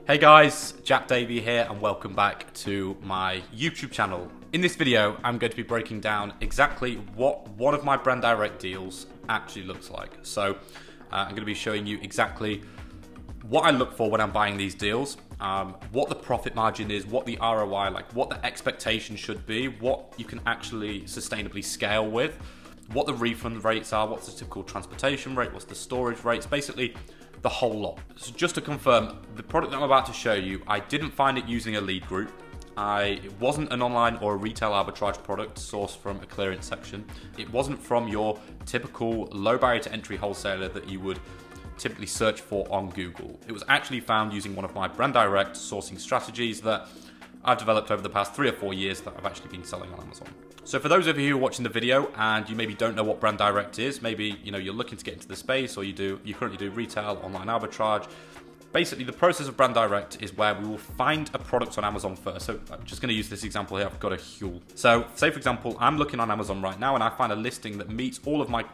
Hey guys, Jack Davey here and welcome back to my YouTube channel. In this video, I'm going to be breaking down exactly what one of my brand direct deals actually looks like. So I'm going to be showing you exactly what I look for when I'm buying these deals, what the profit margin is, what the ROI, like what the expectation should be, what you can actually sustainably scale with, what the refund rates are, what's the typical transportation rate, what's the storage rates, basically the whole lot. So just to confirm, the product that I'm about to show you, I didn't find it using a lead group. It wasn't an online or a retail arbitrage product sourced from a clearance section. It wasn't from your typical low barrier to entry wholesaler that you would typically search for on Google. It was actually found using one of my brand direct sourcing strategies that I've developed over the past 3 or 4 years that I've actually been selling on Amazon. So for those of you who are watching the video and you maybe don't know what brand direct is, maybe you're looking to get into the space, or you currently do retail, online arbitrage. Basically, the process of brand direct is where we will find a product on Amazon first. So I'm just going to use this example here. I've got a Huel. So say for example, I'm looking on Amazon right now and I find a listing that meets all of my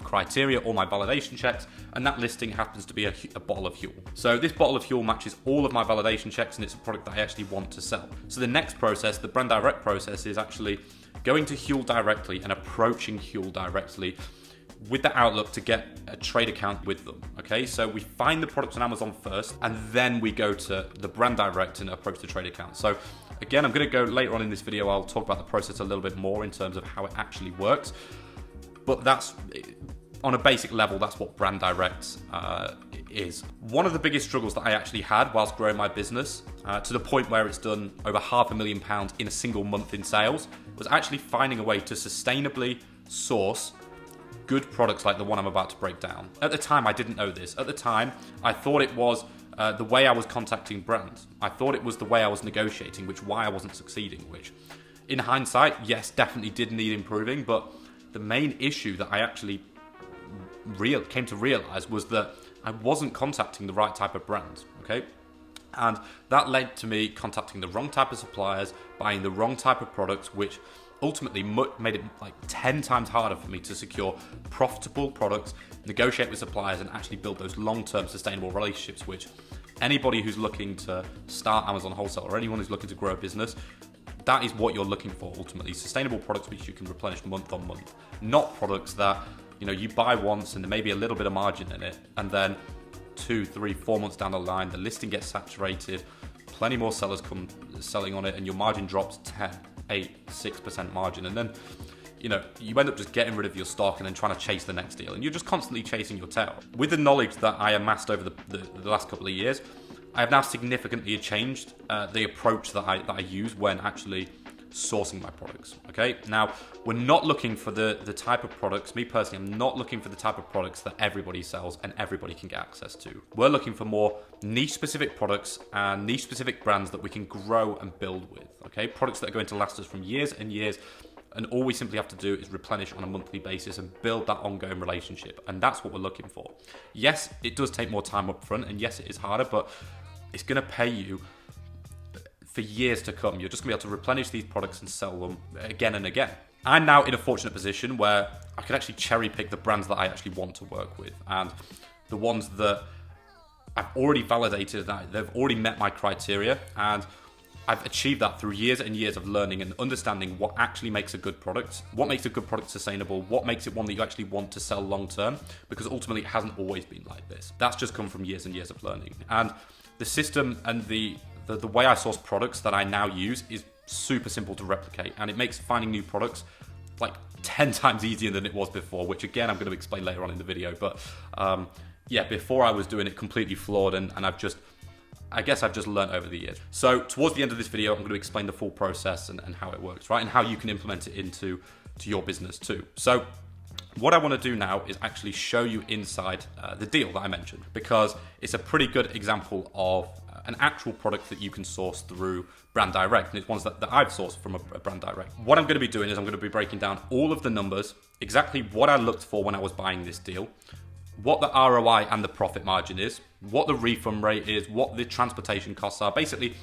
criteria, all my validation checks, and that listing happens to be a bottle of Huel. So this bottle of Huel matches all of my validation checks and it's a product that I actually want to sell. So the next process, the brand direct process, is actually going to Huel directly and approaching Huel directly with the outlook to get a trade account with them. Okay, so we find the products on Amazon first and then we go to the brand direct and approach the trade account. So again, I'm going to go later on in this video, I'll talk about the process a little bit more in terms of how it actually works. But that's, on a basic level, that's what brand direct is. One of the biggest struggles that I actually had whilst growing my business, to the point where it's done over £500,000 in a single month in sales, was actually finding a way to sustainably source good products like the one I'm about to break down. At the time, I didn't know this. At the time, I thought it was the way I was contacting brands. I thought it was the way I was negotiating, why I wasn't succeeding, which in hindsight, yes, definitely did need improving, but the main issue that I actually came to realize was that I wasn't contacting the right type of brands, okay? And that led to me contacting the wrong type of suppliers, buying the wrong type of products, which ultimately made it like 10 times harder for me to secure profitable products, negotiate with suppliers, and actually build those long-term sustainable relationships, which anybody who's looking to start Amazon Wholesale or anyone who's looking to grow a business, that is what you're looking for ultimately. Sustainable products which you can replenish month on month, not products that you buy once and there may be a little bit of margin in it, and then 2, 3, 4 months down the line, the listing gets saturated, plenty more sellers come selling on it, and your margin drops 10, 8, 6% margin, and then you end up just getting rid of your stock and then trying to chase the next deal, and you're just constantly chasing your tail. With the knowledge that I amassed over the last couple of years, I have now significantly changed the approach that I use when actually sourcing my products. Okay, now we're not looking for the type of products, me personally, I'm not looking for the type of products that everybody sells and everybody can get access to. We're looking for more niche specific products and niche specific brands that we can grow and build with. Okay, products that are going to last us from years and years, and all we simply have to do is replenish on a monthly basis and build that ongoing relationship, and that's what we're looking for. Yes, it does take more time up front, and yes, it is harder, but it's going to pay you for years to come. You're just going to be able to replenish these products and sell them again and again. I'm now in a fortunate position where I can actually cherry pick the brands that I actually want to work with, and the ones that I've already validated, that they've already met my criteria, and I've achieved that through years and years of learning and understanding what actually makes a good product, what makes a good product sustainable, what makes it one that you actually want to sell long term, because ultimately it hasn't always been like this. That's just come from years and years of learning. And the system and the way I source products that I now use is super simple to replicate, and it makes finding new products like 10 times easier than it was before, which again I'm going to explain later on in the video. But yeah, before I was doing it completely flawed, and I guess I've just learned over the years. So towards the end of this video, I'm going to explain the full process and how it works, right? And how you can implement it into your business too. So what I want to do now is actually show you inside the deal that I mentioned, because it's a pretty good example of an actual product that you can source through brand direct, and it's ones that I've sourced from a brand direct. What I'm going to be doing is I'm going to be breaking down all of the numbers, exactly what I looked for when I was buying this deal, what the ROI and the profit margin is, what the refund rate is, what the transportation costs are, basically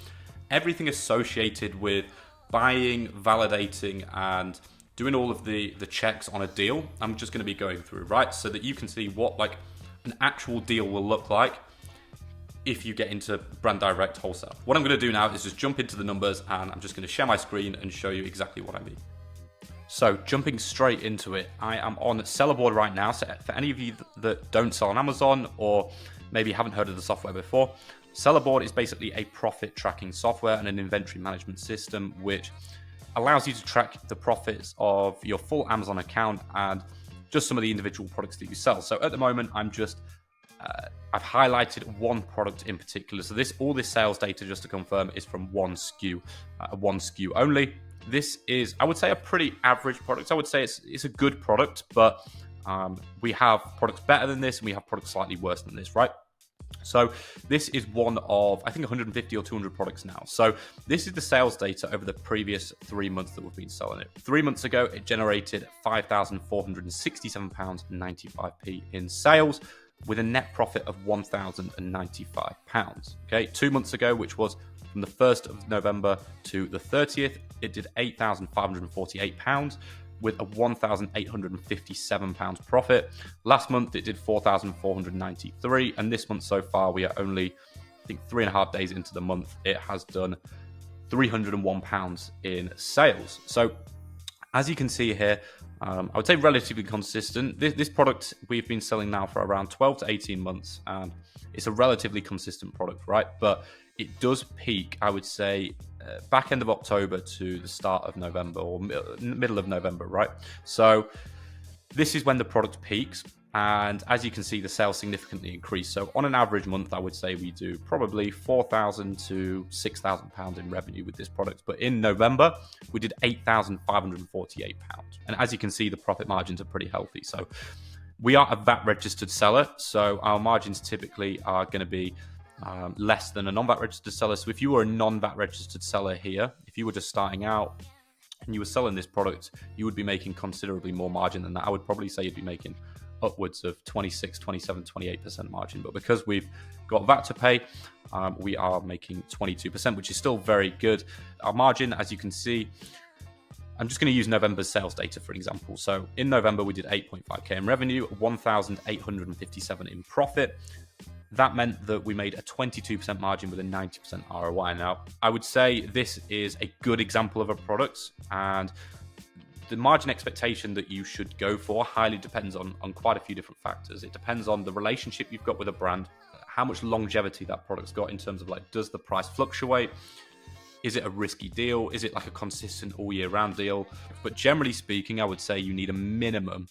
everything associated with buying, validating, and doing all of the checks on a deal. I'm just going to be going through, right? So that you can see what like an actual deal will look like if you get into brand direct wholesale. What I'm going to do now is just jump into the numbers, and I'm just going to share my screen and show you exactly what I mean. So jumping straight into it, I am on Sellerboard right now. So for any of you that don't sell on Amazon or maybe haven't heard of the software before, Sellerboard is basically a profit tracking software and an inventory management system which allows you to track the profits of your full Amazon account and just some of the individual products that you sell. So at the moment, I've highlighted one product in particular. So all this sales data, just to confirm, is from one SKU only. This is, I would say, a pretty average product. I would say it's a good product, but we have products better than this and we have products slightly worse than this, right? So this is one of, I think, 150 or 200 products now. So this is the sales data over the previous 3 months that we've been selling it. 3 months ago, it generated £5,467.95 in sales with a net profit of £1,095. Okay, 2 months ago, which was from the 1st of November to the 30th, it did £8,548 with a £1,857 profit. Last month, it did £4,493. And this month so far, we are only, I think, 3.5 days into the month. It has done £301 in sales. So as you can see here, I would say relatively consistent. This product we've been selling now for around 12 to 18 months, and it's a relatively consistent product, right? But it does peak, I would say, back end of October to the start of November or middle of November, right? So this is when the product peaks. And as you can see, the sales significantly increase. So on an average month, I would say we do probably £4,000 to £6,000 in revenue with this product. But in November, we did £8,548. And as you can see, the profit margins are pretty healthy. So we are a VAT registered seller. So our margins typically are going to be less than a non-VAT registered seller. So if you were a non-VAT registered seller here, if you were just starting out and you were selling this product, you would be making considerably more margin than that. I would probably say you'd be making upwards of 26, 27, 28% margin. But because we've got VAT to pay, we are making 22%, which is still very good. Our margin, as you can see, I'm just going to use November's sales data for an example. So in November, we did 8.5k in revenue, 1,857 in profit. That meant that we made a 22% margin with a 90% ROI. Now, I would say this is a good example of a product, and the margin expectation that you should go for highly depends on quite a few different factors. It depends on the relationship you've got with a brand, how much longevity that product's got in terms of, like, does the price fluctuate? Is it a risky deal? Is it like a consistent all year round deal? But generally speaking, I would say you need a minimum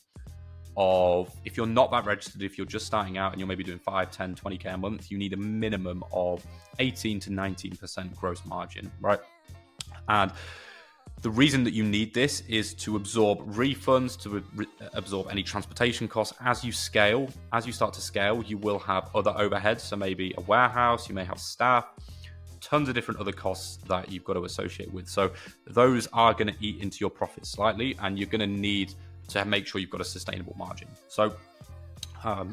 of, if you're not that registered, if you're just starting out and you're maybe doing 5, 10, 20k a month, you need a minimum of 18 to 19% gross margin, right? And the reason that you need this is to absorb refunds, to absorb any transportation costs. As you scale, as you start to scale, you will have other overheads. So maybe a warehouse, you may have staff, tons of different other costs that you've got to associate with. So those are going to eat into your profits slightly, and you're going to need to make sure you've got a sustainable margin. So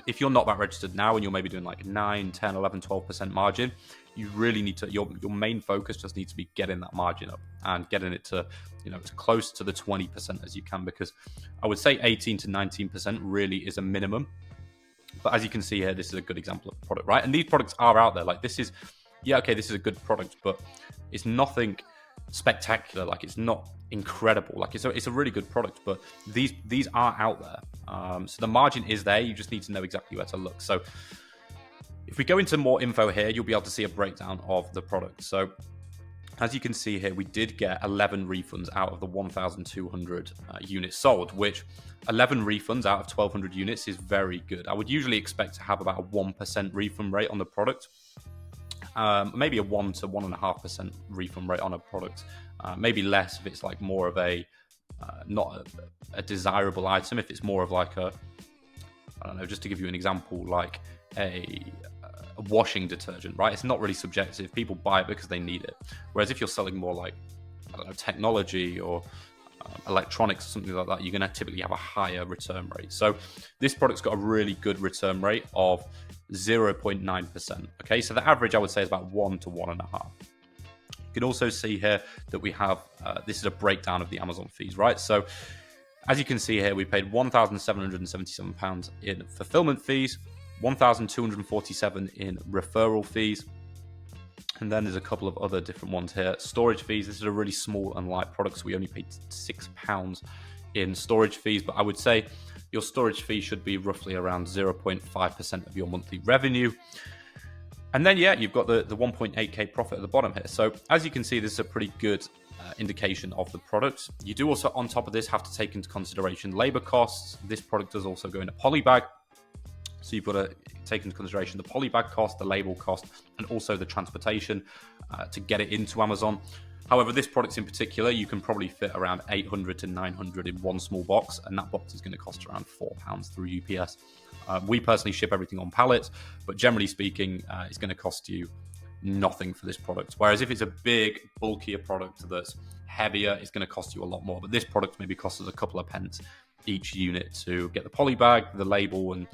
if you're not that registered now and you're maybe doing like 9, 10, 11, 12% margin, you really need to, your main focus just needs to be getting that margin up and getting it to, as close to the 20% as you can, because I would say 18 to 19% really is a minimum. But as you can see here, this is a good example of a product, right? And these products are out there. Like, this is, this is a good product, but it's nothing spectacular. Like, it's not incredible. Like, it's a really good product, but these are out there. So the margin is there. You just need to know exactly where to look. So if we go into more info here, you'll be able to see a breakdown of the product. So as you can see here, we did get 11 refunds out of the 1,200 units sold, which 11 refunds out of 1,200 units is very good. I would usually expect to have about a 1% refund rate on the product. Maybe a 1 to 1.5% refund rate on a product. Maybe less if it's like more of a not a desirable item. If it's more of like a, I don't know, just to give you an example, like a washing detergent, right? It's not really subjective. People buy it because they need it. Whereas if you're selling more like, I don't know, technology or electronics or something like that, you're going to typically have a higher return rate. So this product's got a really good return rate of 0.9%. Okay, so the average I would say is about 1 to 1.5. You can also see here that we have, this is a breakdown of the Amazon fees, right? So as you can see here, we paid £1,777 in fulfillment fees. $1,247 in referral fees. And then there's a couple of other different ones here. Storage fees. This is a really small and light product, so we only paid £6 in storage fees. But I would say your storage fee should be roughly around 0.5% of your monthly revenue. And then, yeah, you've got the 1.8K profit at the bottom here. So as you can see, this is a pretty good indication of the product. You do also, on top of this, have to take into consideration labor costs. This product does also go in a poly bag. So you've got to take into consideration the poly bag cost, the label cost, and also the transportation to get it into Amazon. However, this product in particular, you can probably fit around 800 to 900 in one small box, and that box is going to cost around £4 through UPS. We personally ship everything on pallets, but generally speaking, it's going to cost you nothing for this product. Whereas if it's a big, bulkier product that's heavier, it's going to cost you a lot more. But this product maybe costs us a couple of pence each unit to get the poly bag, the label, and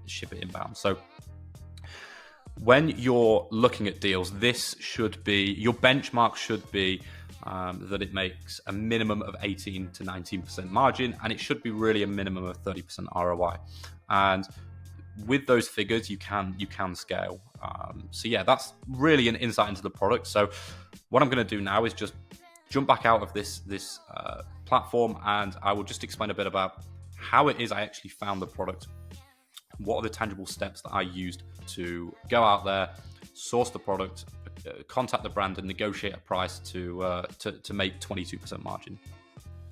ship it inbound. So when you're looking at deals, this should be, your benchmark should be that it makes a minimum of 18 to 19% margin, and it should be really a minimum of 30% ROI. And with those figures, you can scale. So yeah, that's really an insight into the product. So what I'm going to do now is just jump back out of this platform, and I will just explain a bit about how it is I actually found the product. What are the tangible steps that I used to go out there, source the product, contact the brand, and negotiate a price to make 22% margin.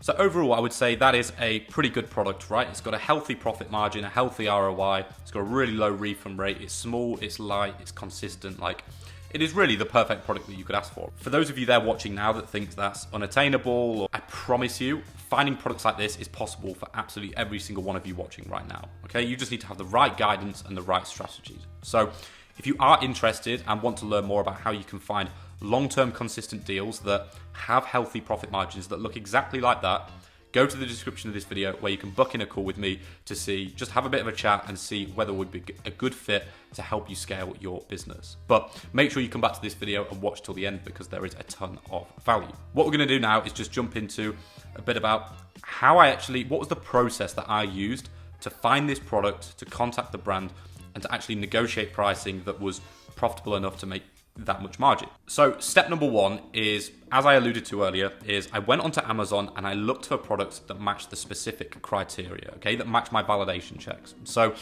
So overall, I would say that is a pretty good product, right? It's got a healthy profit margin, a healthy ROI. It's got a really low refund rate. It's small, it's light, it's consistent. Like, it is really the perfect product that you could ask for. For those of you there watching now that think that's unattainable, I promise you, finding products like this is possible for absolutely every single one of you watching right now. Okay, you just need to have the right guidance and the right strategies. So if you are interested and want to learn more about how you can find long-term consistent deals that have healthy profit margins that look exactly like that, go to the description of this video where you can book in a call with me to just have a bit of a chat and see whether it would be a good fit to help you scale your business. But make sure you come back to this video and watch till the end, because there is a ton of value. What we're going to do now is just jump into a bit about what was the process that I used to find this product, to contact the brand, and to actually negotiate pricing that was profitable enough to make that much margin. So step number one is, as I alluded to earlier, is I went onto Amazon and I looked for products that matched the specific criteria, okay, that match my validation checks. So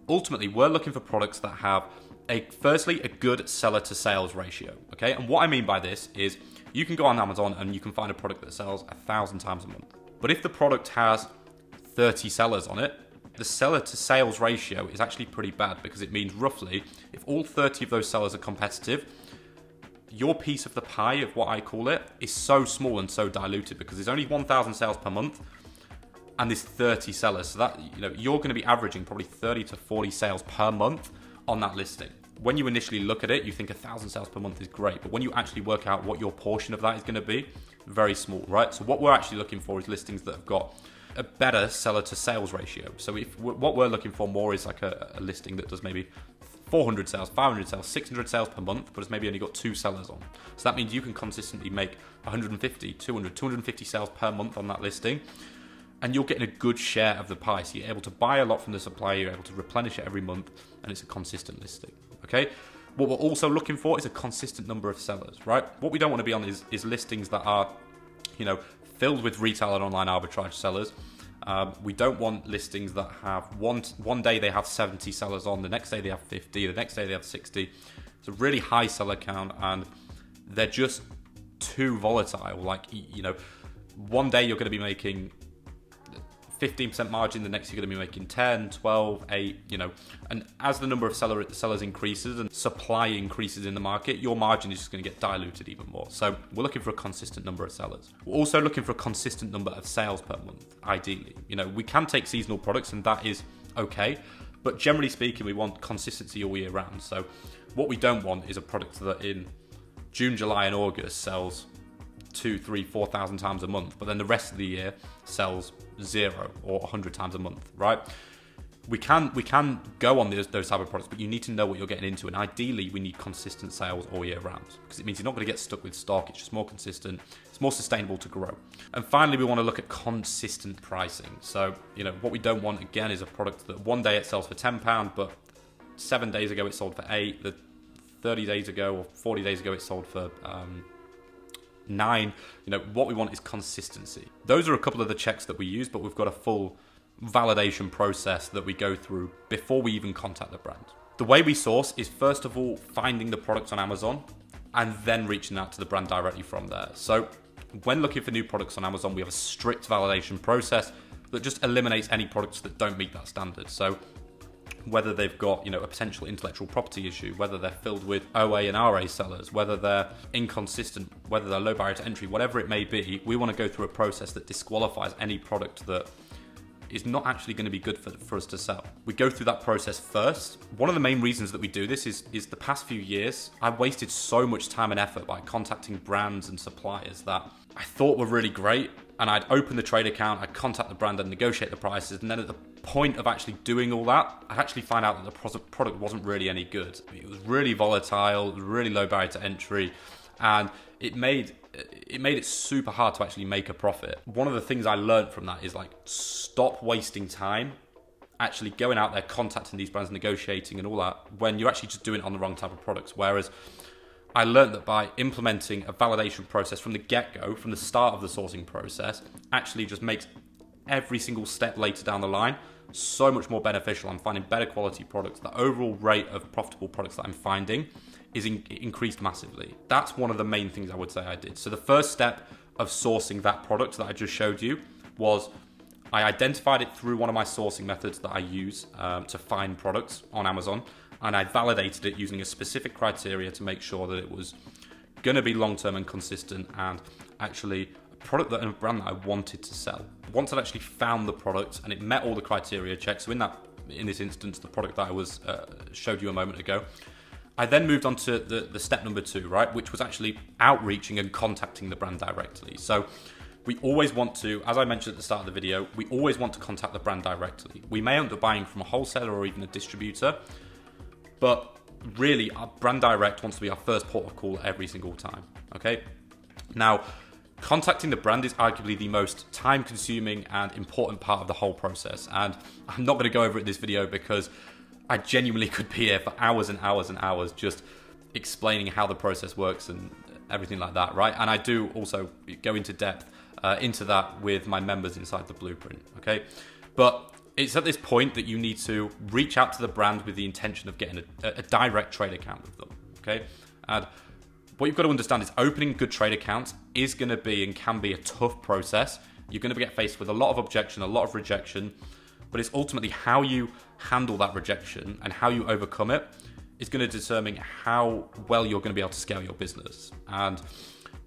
ultimately, we're looking for products that have firstly a good seller to sales ratio, okay? And what I mean by this is you can go on Amazon and you can find a product that sells 1,000 times a month. But if the product has 30 sellers on it, the seller to sales ratio is actually pretty bad, because it means roughly if all 30 of those sellers are competitive, your piece of the pie, of what I call it, is so small and so diluted, because there's only 1,000 sales per month and there's 30 sellers. So that, you're going to be averaging probably 30 to 40 sales per month on that listing. When you initially look at it, you think 1,000 sales per month is great, but when you actually work out what your portion of that is going to be, very small, right? So what we're actually looking for is listings that have got a better seller to sales ratio. So what we're looking for more is like a listing that does maybe 400 sales, 500 sales, 600 sales per month, but it's maybe only got 2 sellers on. So that means you can consistently make 150, 200, 250 sales per month on that listing, and you're getting a good share of the pie. So you're able to buy a lot from the supplier, you're able to replenish it every month, and it's a consistent listing, okay? What we're also looking for is a consistent number of sellers, right? What we don't want to be on is listings that are, filled with retail and online arbitrage sellers. We don't want listings that have one day they have 70 sellers on, the next day they have 50, the next day they have 60. It's a really high seller count, and they're just too volatile. Like, one day you're going to be making 15% margin, the next you're going to be making 10, 12, 8, and as the number of sellers increases and supply increases in the market, your margin is just going to get diluted even more. So we're looking for a consistent number of sellers. We're also looking for a consistent number of sales per month, ideally. We can take seasonal products, and that is okay, but generally speaking, we want consistency all year round. So what we don't want is a product that in June, July, and August sells 2, 3, 4,000 times a month, but then the rest of the year sells 0 or 100 times a month, right? We can go on those type of products, but you need to know what you're getting into, and ideally we need consistent sales all year round, because it means you're not going to get stuck with stock. It's just more consistent, it's more sustainable to grow. And finally, we want to look at consistent pricing. So what we don't want, again, is a product that one day it sells for £10, but 7 days ago it sold for 8, the 30 days ago or 40 days ago it sold for 9. You know, what we want is consistency. Those are a couple of the checks that we use, but we've got a full validation process that we go through before we even contact the brand. The way we source is, first of all, finding the product on Amazon and then reaching out to the brand directly from there. So when looking for new products on Amazon, we have a strict validation process that just eliminates any products that don't meet that standard. So whether they've got, you know, a potential intellectual property issue, whether they're filled with OA and RA sellers, whether they're inconsistent, whether they're low barrier to entry, whatever it may be, we want to go through a process that disqualifies any product that is not actually going to be good for us to sell. We go through that process first. One of the main reasons that we do this is the past few years, I wasted so much time and effort by contacting brands and suppliers that I thought were really great. And I'd open the trade account, I'd contact the brand and negotiate the prices. And then at the point of actually doing all that, I actually find out that the product wasn't really any good. It was really volatile, really low barrier to entry, and it made it super hard to actually make a profit. One of the things I learned from that is, like, stop wasting time actually going out there, contacting these brands, negotiating and all that, when you're actually just doing it on the wrong type of products. Whereas I learned that by implementing a validation process from the get-go, from the start of the sourcing process, actually just makes every single step later down the line so much more beneficial. I'm finding better quality products. The overall rate of profitable products that I'm finding is increased massively. That's one of the main things I would say I did. So the first step of sourcing that product that I just showed you was I identified it through one of my sourcing methods that I use to find products on Amazon, and I validated it using a specific criteria to make sure that it was going to be long-term and consistent, and actually a product and a brand that I wanted to sell. Once I'd actually found the product and it met all the criteria checks, so in this instance, the product that I showed you a moment ago, I then moved on to the step number 2, right, which was actually outreaching and contacting the brand directly. So we always want to, as I mentioned at the start of the video, we always want to contact the brand directly. We may end up buying from a wholesaler or even a distributor, but really our brand direct wants to be our first port of call every single time, okay? Now, contacting the brand is arguably the most time-consuming and important part of the whole process, and I'm not going to go over it in this video because I genuinely could be here for hours and hours and hours just explaining how the process works and everything like that, right? And I do also go into depth into that with my members inside the Blueprint, okay? But it's at this point that you need to reach out to the brand with the intention of getting a direct trade account with them, okay? And what you've got to understand is opening good trade accounts is going to be and can be a tough process. You're going to get faced with a lot of objection, a lot of rejection, but it's ultimately how you handle that rejection and how you overcome it is going to determine how well you're going to be able to scale your business. And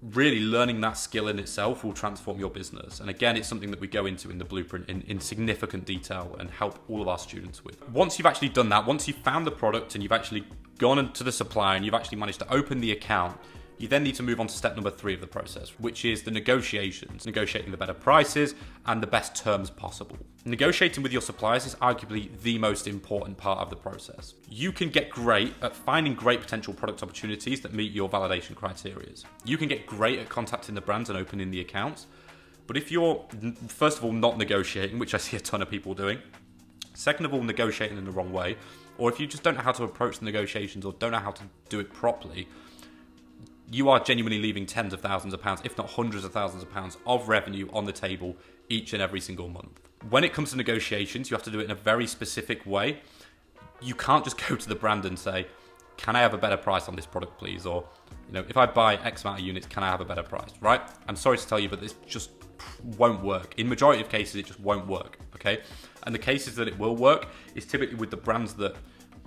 really learning that skill in itself will transform your business. And again, it's something that we go into in the Blueprint in significant detail and help all of our students with. Once you've actually done that, once you've found the product and you've actually gone into the supplier and you've actually managed to open the account, you then need to move on to step number 3 of the process, which is the negotiations, negotiating the better prices and the best terms possible. Negotiating with your suppliers is arguably the most important part of the process. You can get great at finding great potential product opportunities that meet your validation criteria. You can get great at contacting the brands and opening the accounts. But if you're, first of all, not negotiating, which I see a ton of people doing, second of all, negotiating in the wrong way, or if you just don't know how to approach the negotiations or don't know how to do it properly, you are genuinely leaving tens of thousands of pounds, if not hundreds of thousands of pounds of revenue on the table each and every single month. When it comes to negotiations, you have to do it in a very specific way. You can't just go to the brand and say, can I have a better price on this product, please? Or, you know, if I buy X amount of units, can I have a better price, right? I'm sorry to tell you, but this just won't work. In majority of cases, it just won't work, okay? And the cases that it will work is typically with the brands that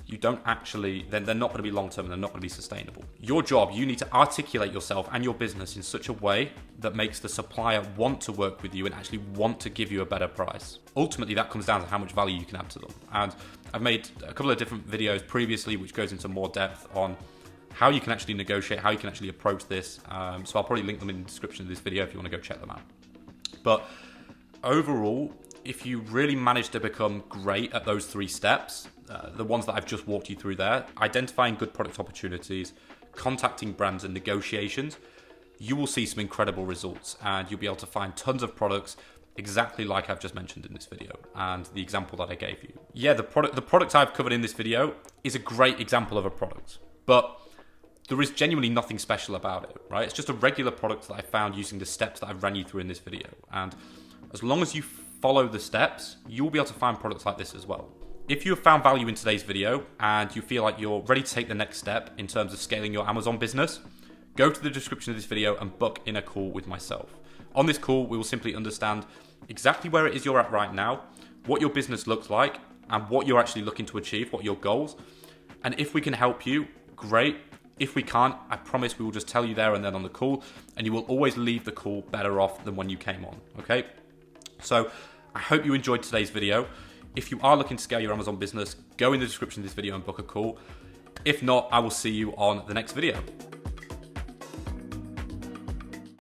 you don't actually, then they're not going to be long-term and they're not going to be sustainable. Your job, you need to articulate yourself and your business in such a way that makes the supplier want to work with you and actually want to give you a better price. Ultimately, that comes down to how much value you can add to them. And I've made a couple of different videos previously, which goes into more depth on how you can actually negotiate, how you can actually approach this. So I'll probably link them in the description of this video if you want to go check them out. But overall, if you really manage to become great at those 3 steps, the ones that I've just walked you through there, identifying good product opportunities, contacting brands and negotiations, you will see some incredible results and you'll be able to find tons of products exactly like I've just mentioned in this video and the example that I gave you. Yeah, the product I've covered in this video is a great example of a product, but there is genuinely nothing special about it, right? It's just a regular product that I found using the steps that I've ran you through in this video. And as long as you follow the steps, you'll be able to find products like this as well. If you have found value in today's video and you feel like you're ready to take the next step in terms of scaling your Amazon business, go to the description of this video and book in a call with myself. On this call, we will simply understand exactly where it is you're at right now, what your business looks like, and what you're actually looking to achieve, what are your goals. And if we can help you, great. If we can't, I promise we will just tell you there and then on the call, and you will always leave the call better off than when you came on, okay? So I hope you enjoyed today's video. If you are looking to scale your Amazon business, go in the description of this video and book a call. If not, I will see you on the next video.